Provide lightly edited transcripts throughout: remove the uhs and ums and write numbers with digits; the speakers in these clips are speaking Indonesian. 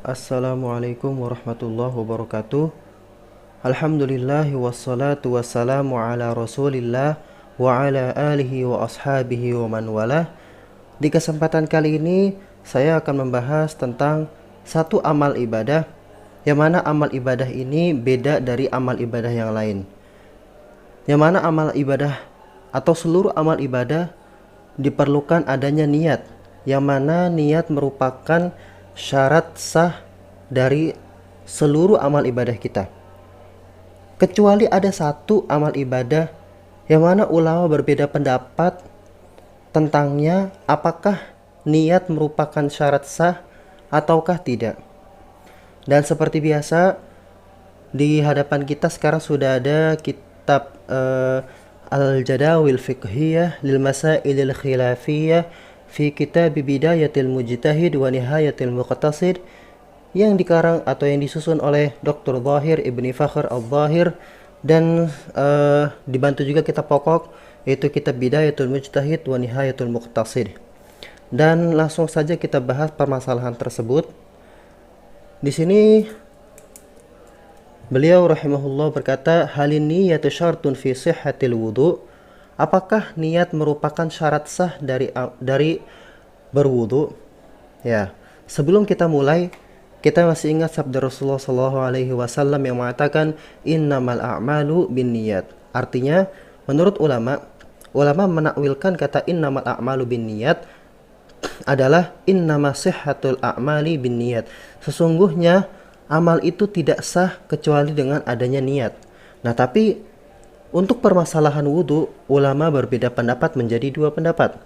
Assalamualaikum warahmatullahi wabarakatuh. Alhamdulillah wassalatu wassalamu ala rasulillah wa ala alihi wa ashabihi wa man walah. Di kesempatan kali ini saya akan membahas tentang satu amal ibadah, yang mana amal ibadah ini beda dari amal ibadah yang lain. Yang mana amal ibadah atau seluruh amal ibadah diperlukan adanya niat, yang mana niat merupakan syarat sah dari seluruh amal ibadah kita. Kecuali ada satu amal ibadah yang mana ulama berbeda pendapat tentangnya, apakah niat merupakan syarat sah ataukah tidak. Dan seperti biasa, di hadapan kita sekarang sudah ada kitab Al-Jadawil Fiqhiyah lil Masailil Khilafiyah fi Kitab Bidayatil Mujtahid wa Nihayatil Muqtasid, yang dikarang atau yang disusun oleh Dr. Zahir Ibni Fakhr Al-Zahir, dan dibantu juga kitab pokok yaitu Kitab Bidayatul Mujtahid wa Nihayatul Muqtasid. Dan langsung saja kita bahas permasalahan tersebut. Di sini beliau rahimahullah berkata, halin niyatu syartun fi sihhatil wudu. Apakah niat merupakan syarat sah dari berwudu? Ya, sebelum kita mulai, kita masih ingat sabda Rasulullah SAW yang mengatakan innamal a'malu binniyat. Artinya, menurut ulama menakwilkan kata innamal a'malu binniyat adalah innama sihhatul a'mali binniyat. Sesungguhnya amal itu tidak sah kecuali dengan adanya niat. Nah, tapi untuk permasalahan wudhu, ulama berbeda pendapat menjadi dua pendapat.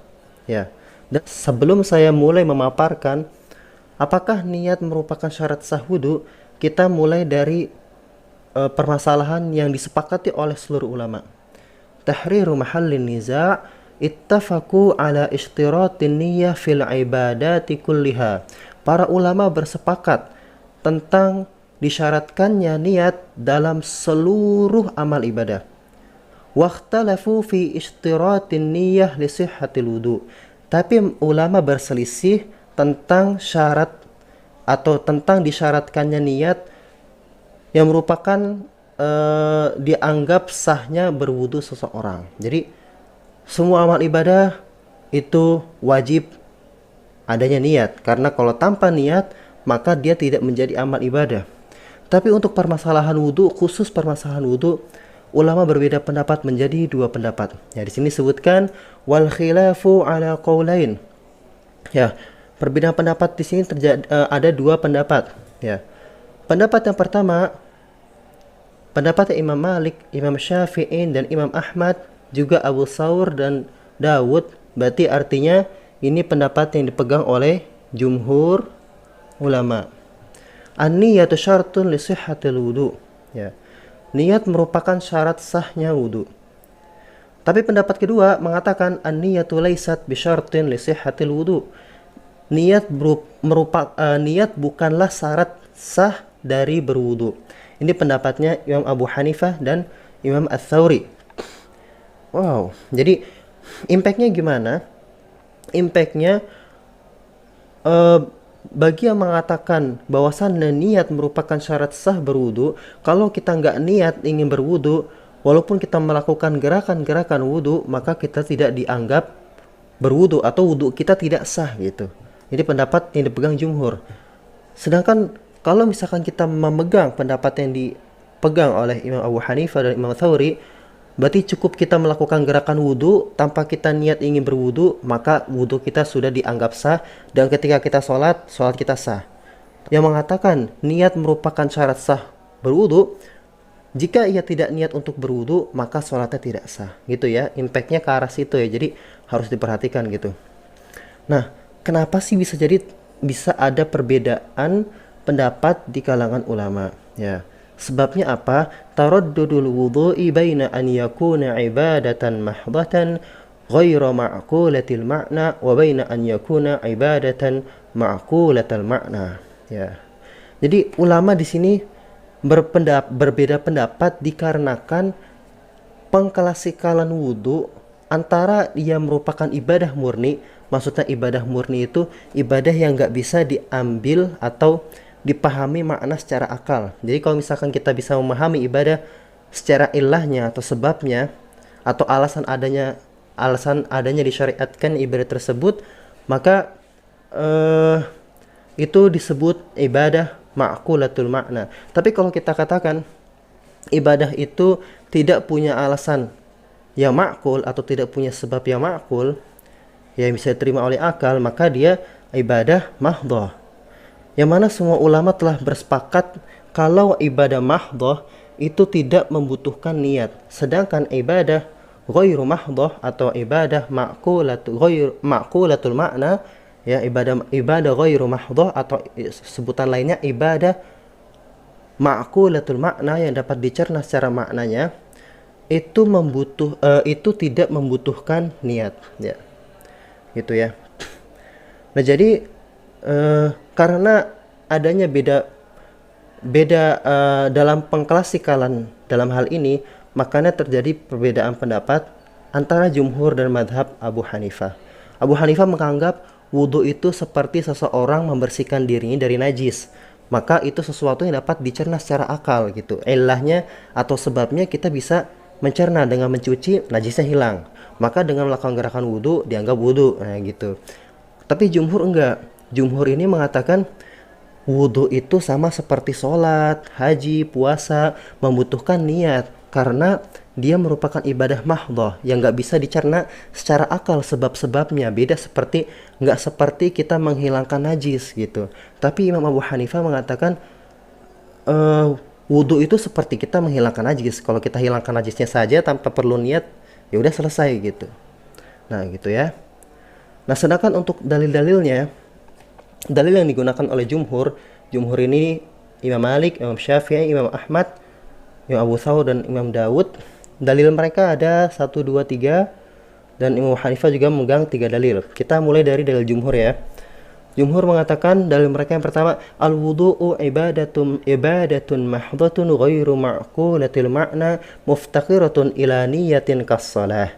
Ya. Dan sebelum saya mulai memaparkan apakah niat merupakan syarat sah wudhu, kita mulai dari permasalahan yang disepakati oleh seluruh ulama. Tahriru mahallin niza' ittafaqu ala ishtiratin niyyah fil ibadati kulliha. Para ulama bersepakat tentang disyaratkannya niat dalam seluruh amal ibadah. Wakhtalafu fi ishtiratin niyyah li sihhatil wudu. Tapi ulama berselisih tentang syarat atau tentang disyaratkannya niat yang merupakan dianggap sahnya berwudu seseorang. Jadi semua amal ibadah itu wajib adanya niat, karena kalau tanpa niat maka dia tidak menjadi amal ibadah. Tapi untuk permasalahan wudu, khusus permasalahan wudu, ulama berbeda pendapat menjadi dua pendapat. Ya, di sini disebutkan wal khilafu ala qaulain. Ya, perbedaan pendapat di sini ada dua pendapat. Ya. Pendapat yang pertama, pendapat Imam Malik, Imam Syafi'i dan Imam Ahmad, juga Abu Thawr dan Dawud. Berarti artinya ini pendapat yang dipegang oleh jumhur ulama. An-niyatu syartun li sihhatil wudu. Ya. Niat merupakan syarat sahnya wudu. Tapi pendapat kedua mengatakan an-niyatu laysat bisyartin li sihhatil wudu. Niat bukanlah syarat sah dari berwudu. Ini pendapatnya Imam Abu Hanifah dan Imam Ats-Tsauri. Wow, jadi impactnya gimana? Impactnya bagi yang mengatakan bahwasannya niat merupakan syarat sah berwudu, kalau kita nggak niat ingin berwudu, walaupun kita melakukan gerakan-gerakan wudu, maka kita tidak dianggap berwudu atau wudu kita tidak sah gitu. Ini pendapat yang dipegang jumhur. Sedangkan kalau misalkan kita memegang pendapat yang dipegang oleh Imam Abu Hanifah dan Imam Tsauri, berarti cukup kita melakukan gerakan wudu tanpa kita niat ingin berwudu, maka wudu kita sudah dianggap sah, dan ketika kita sholat kita sah. Yang mengatakan niat merupakan syarat sah berwudu, jika ia tidak niat untuk berwudu, maka sholatnya tidak sah. Gitu ya, impactnya ke arah situ ya, jadi harus diperhatikan gitu. Nah, kenapa sih bisa ada perbedaan pendapat di kalangan ulama? Ya. Sebabnya apa? Taraddudul wudhu'i baina an yakuna ibadatan mahdhatan ghairu ma'qulatil ma'na wa baina an yakuna ibadatan ma'qulatal ma'na. Ya. Jadi ulama di sini berbeda pendapat dikarenakan pengklasikalan wudhu antara ia merupakan ibadah murni. Maksudnya ibadah murni itu ibadah yang nggak bisa diambil atau dipahami makna secara akal. Jadi kalau misalkan kita bisa memahami ibadah secara ilahnya atau sebabnya atau alasan adanya disyariatkan ibadah tersebut, maka itu disebut ibadah ma'qulatul makna. Tapi kalau kita katakan ibadah itu tidak punya alasan yang ma'qul atau tidak punya sebab yang ma'qul yang bisa diterima oleh akal, maka dia ibadah mahdhah. Yang mana semua ulama telah bersepakat kalau ibadah mahdhah itu tidak membutuhkan niat. Sedangkan ibadah ghairu mahdhah atau ibadah ma'qulatul makna, ya, ibadah ghairu mahdhah atau sebutan lainnya ibadah ma'qulatul makna yang dapat dicerna secara maknanya, itu tidak membutuhkan niat, ya. Gitu ya. Nah, jadi karena adanya beda dalam pengklasikalan dalam hal ini, makanya terjadi perbedaan pendapat antara jumhur dan madhab Abu Hanifah. Abu Hanifah menganggap wudhu itu seperti seseorang membersihkan dirinya dari najis, maka itu sesuatu yang dapat dicerna secara akal gitu. Ilahnya atau sebabnya kita bisa mencerna dengan mencuci, najisnya hilang. Maka dengan melakukan gerakan wudhu dianggap wudhu, nah gitu. Tapi jumhur enggak. Jumhur ini mengatakan wudhu itu sama seperti sholat, haji, puasa, membutuhkan niat karena dia merupakan ibadah mahdhah yang nggak bisa dicerna secara akal sebab-sebabnya. Nggak seperti kita menghilangkan najis gitu. Tapi Imam Abu Hanifah mengatakan wudhu itu seperti kita menghilangkan najis. Kalau kita hilangkan najisnya saja tanpa perlu niat, ya udah selesai gitu. Nah gitu ya. Nah sedangkan untuk dalil-dalilnya, dalil yang digunakan oleh jumhur ini Imam Malik, Imam Syafi'i, Imam Ahmad, Imam Abu Thawr dan Imam Dawud. Dalil mereka ada 1, 2, 3, dan Imam Hanifah juga memegang 3 dalil. Kita mulai dari dalil jumhur ya. Jumhur mengatakan dalil mereka yang pertama, al-wudu'u ibadatun mahdhatun ghairu ma'qulatil ma'na muftaqiratun ila niyatin kas-shalah.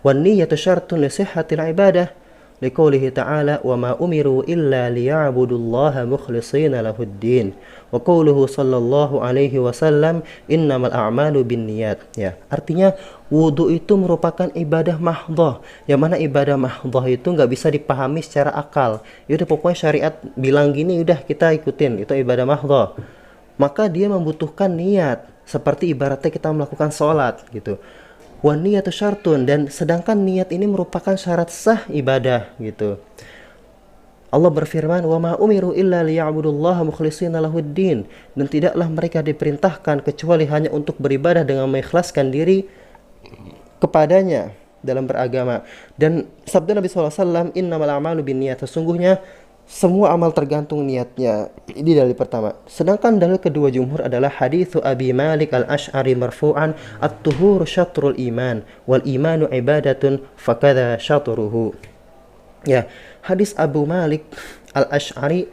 Wan niyyatu syartun li sihhatil ibadah. Liqaulihi ta'ala wa ma umiru illa liya'budullaha mukhlishina lahuddin. Wa qauluhu sallallahu alaihi wasallam innamal a'malu binniyat. Ya, artinya wudu itu merupakan ibadah mahdhah. Yang mana ibadah mahdhah itu nggak bisa dipahami secara akal. Ya udah pokoknya syariat bilang gini udah kita ikutin, itu ibadah mahdhah. Maka dia membutuhkan niat, seperti ibaratnya kita melakukan sholat gitu. Wan niyatu syartun, dan sedangkan niat ini merupakan syarat sah ibadah gitu. Allah berfirman, "Wa ma umiru illa liya'budullaha mukhlishina lahuddin." Dan tidaklah mereka diperintahkan kecuali hanya untuk beribadah dengan mengikhlaskan diri kepadanya dalam beragama. Dan sabda Nabi SAW, "Innamal a'malu binniyat." Sesungguhnya semua amal tergantung niatnya. Ini dalil pertama. Sedangkan dalil kedua jumhur adalah haditsu Abi Malik al-Asy'ari marfu'an, "At-tuhuru syatrul iman wal imanu ibadatun fakadha syatruhu." Ya, hadis Abu Malik al-Asy'ari,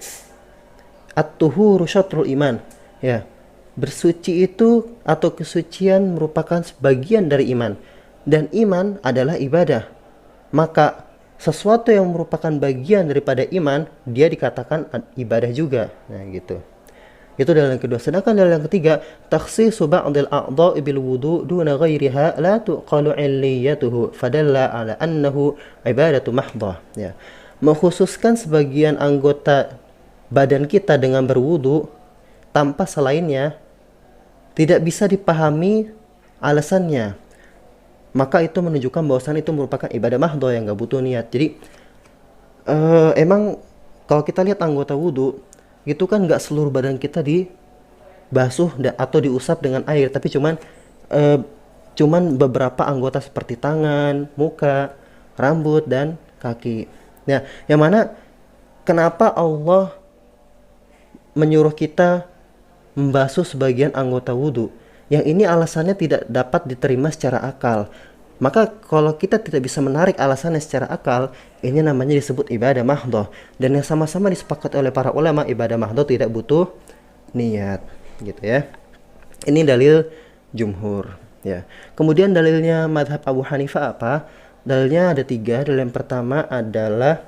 "At-tuhuru syatrul iman." Ya, bersuci itu atau kesucian merupakan sebagian dari iman, dan iman adalah ibadah. Maka sesuatu yang merupakan bagian daripada iman, dia dikatakan ibadah juga. Nah gitu. Itu dalil yang kedua. Sedangkan dalil yang ketiga, takhsisu ba'dil a'dha'i bil wudu' duna ghairiha la tuqalu 'illiyatuhu fadalla 'ala annahu ibadatu mahdhah. Ya. Mengkhususkan sebagian anggota badan kita dengan berwudu tanpa selainnya tidak bisa dipahami alasannya. Maka itu menunjukkan bahwasan itu merupakan ibadah mahdhah yang nggak butuh niat. Jadi emang kalau kita lihat anggota wudhu itu kan nggak seluruh badan kita dibasuh atau diusap dengan air, tapi cuman beberapa anggota seperti tangan, muka, rambut dan kaki. Nah, yang mana kenapa Allah menyuruh kita membasuh sebagian anggota wudhu? Yang ini alasannya tidak dapat diterima secara akal. Maka kalau kita tidak bisa menarik alasannya secara akal, ini namanya disebut ibadah mahdhah. Dan yang sama-sama disepakati oleh para ulama, ibadah mahdhah tidak butuh niat, gitu ya. Ini dalil jumhur, ya. Kemudian dalilnya madhab Abu Hanifah apa? Dalilnya ada 3. Dalil yang pertama adalah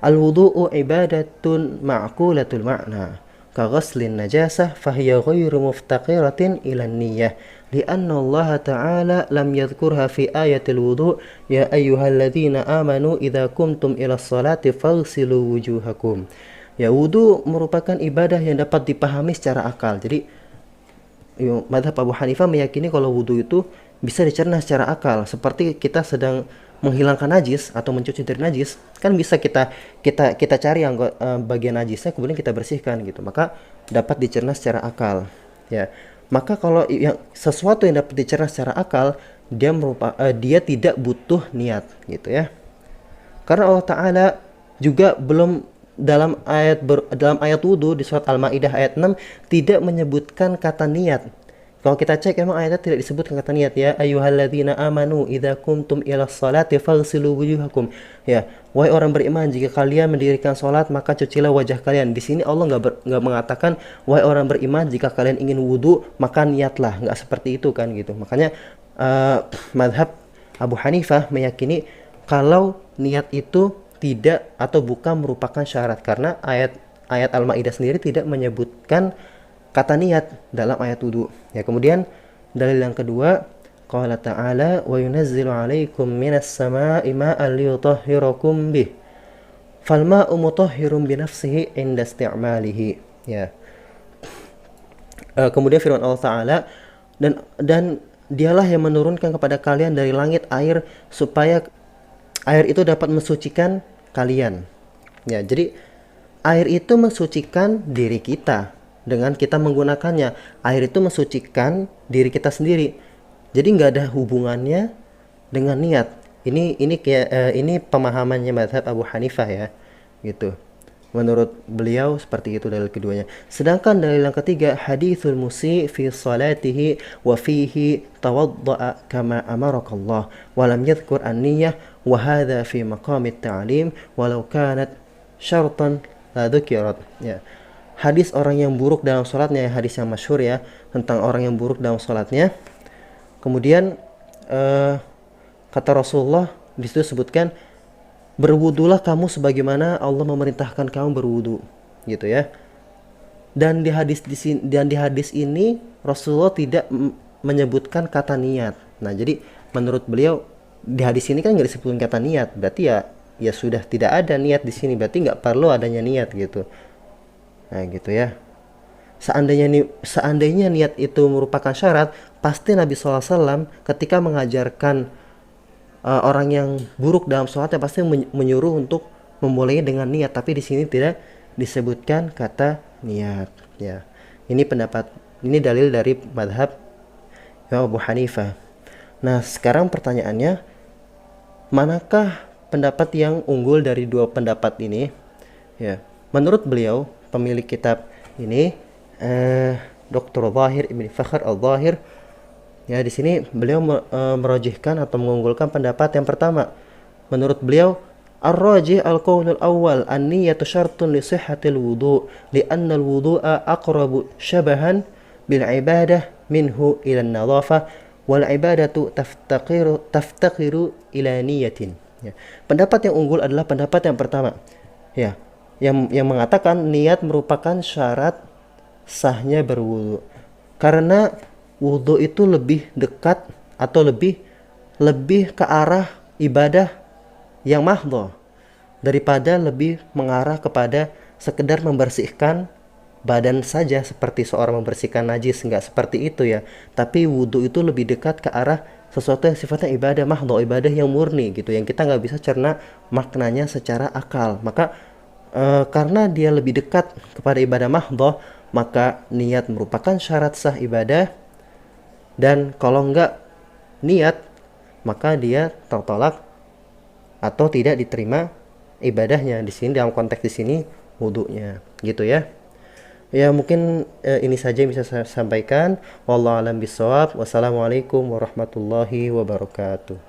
al-wudu'u ibadatun ma'qulatul ma'na ka ghaslin najasah fahiya ghairu muftaqiratin ila niyyah lianna Allah ta'ala lam yadhkurha fi ayatil wudu ya ayyuhalladzina amanu idza kumtum ila sholati faghsilu wujuhakum. Ya, wudu merupakan ibadah yang dapat dipahami secara akal. Jadi mazhab Abu Hanifah meyakini kalau wudu itu bisa dicerna secara akal, seperti kita sedang menghilangkan najis atau mencuci dari najis, kan bisa kita cari bagian najisnya, kemudian kita bersihkan gitu, maka dapat dicerna secara akal. Ya, maka kalau yang sesuatu yang dapat dicerna secara akal, dia tidak butuh niat gitu ya, karena Allah Ta'ala juga belum dalam ayat wudu di surat Al-Maidah ayat 6 tidak menyebutkan kata niat. Kalau kita cek emang ayatnya tidak disebutkan kata niat, ya ayyuhalladzina amanu idza kumtum ila sholati faghsilu wujuhakum. Ya, wahai orang beriman, jika kalian mendirikan salat maka cucilah wajah kalian. Di sini Allah nggak mengatakan wahai orang beriman jika kalian ingin wudu maka niatlah, nggak seperti itu kan gitu. Makanya madhab Abu Hanifah meyakini kalau niat itu tidak atau bukan merupakan syarat, karena ayat Al-Maidah sendiri tidak menyebutkan kata niat dalam ayat wudu. Ya, kemudian dalil yang kedua, qala ta'ala wa yunazzilu 'alaikum minas sama'i ma'an liyutahhirakum bih fal ma'u mutahhirun bi nafsihi 'inda isti'malihi. Ya. Kemudian firman Allah Ta'ala, dan dialah yang menurunkan kepada kalian dari langit air supaya air itu dapat mensucikan kalian. Ya, jadi air itu mensucikan diri kita dengan kita menggunakannya. Air itu mensucikan diri kita sendiri. Jadi nggak ada hubungannya dengan niat. Ini pemahamannya mazhab Abu Hanifah ya, gitu. Menurut beliau seperti itu dalil keduanya. Sedangkan dalil yang ketiga, haditsul musi fi salatihi wa fihi tawadda'a kama amarakallah wa lam yadhkur an-niyyah wa hadha fi maqamit ta'lim walau kanat syartan la dhukirat. Ya. Hadis orang yang buruk dalam salatnya, hadis yang masyhur ya, tentang orang yang buruk dalam salatnya. Kemudian kata Rasulullah di situ sebutkan, berwudulah kamu sebagaimana Allah memerintahkan kamu berwudu, gitu ya. Dan di hadis ini Rasulullah tidak menyebutkan kata niat. Nah, jadi menurut beliau di hadis ini kan nggak disebutkan kata niat, berarti ya sudah tidak ada niat di sini, berarti nggak perlu adanya niat gitu. Nah, gitu ya. Seandainya niat itu merupakan syarat, pasti Nabi SAW ketika mengajarkan orang yang buruk dalam sholatnya pasti menyuruh untuk memulainya dengan niat, tapi di sini tidak disebutkan kata niat. Ya, ini dalil dari madhab Abu Hanifah. Nah, sekarang pertanyaannya, manakah pendapat yang unggul dari dua pendapat ini? Ya, menurut beliau pemilik kitab ini, Dr. Zahir Ibn Fakhr Al-Zahir, ya, di sini beliau merajihkan atau mengunggulkan pendapat yang pertama. Menurut beliau, ar-rajih al-qaulul awwal an-niyyatu syartun li sihhatil wudu' li'anna al-wudu'a aqrabu syabahan bil ibadah minhu ila an-nadhafah wal ibadatu taftaqiru ila niyyatin. Ya. Pendapat yang unggul adalah pendapat yang pertama. Ya, yang mengatakan niat merupakan syarat sahnya berwudu. Karena wudu itu lebih dekat atau lebih ke arah ibadah yang mahdhah daripada lebih mengarah kepada sekedar membersihkan badan saja seperti seorang membersihkan najis. Enggak seperti itu ya, tapi wudu itu lebih dekat ke arah sesuatu yang sifatnya ibadah mahdhah, ibadah yang murni gitu, yang kita nggak bisa cerna maknanya secara akal. Maka karena dia lebih dekat kepada ibadah mahdhah, maka niat merupakan syarat sah ibadah. Dan kalau enggak niat, maka dia tertolak atau tidak diterima ibadahnya. Di sini dalam konteks di sini wudunya, gitu ya. Ya, mungkin ini saja yang bisa saya sampaikan. Wallahu a'lam bishawab. Wassalamualaikum warahmatullahi wabarakatuh.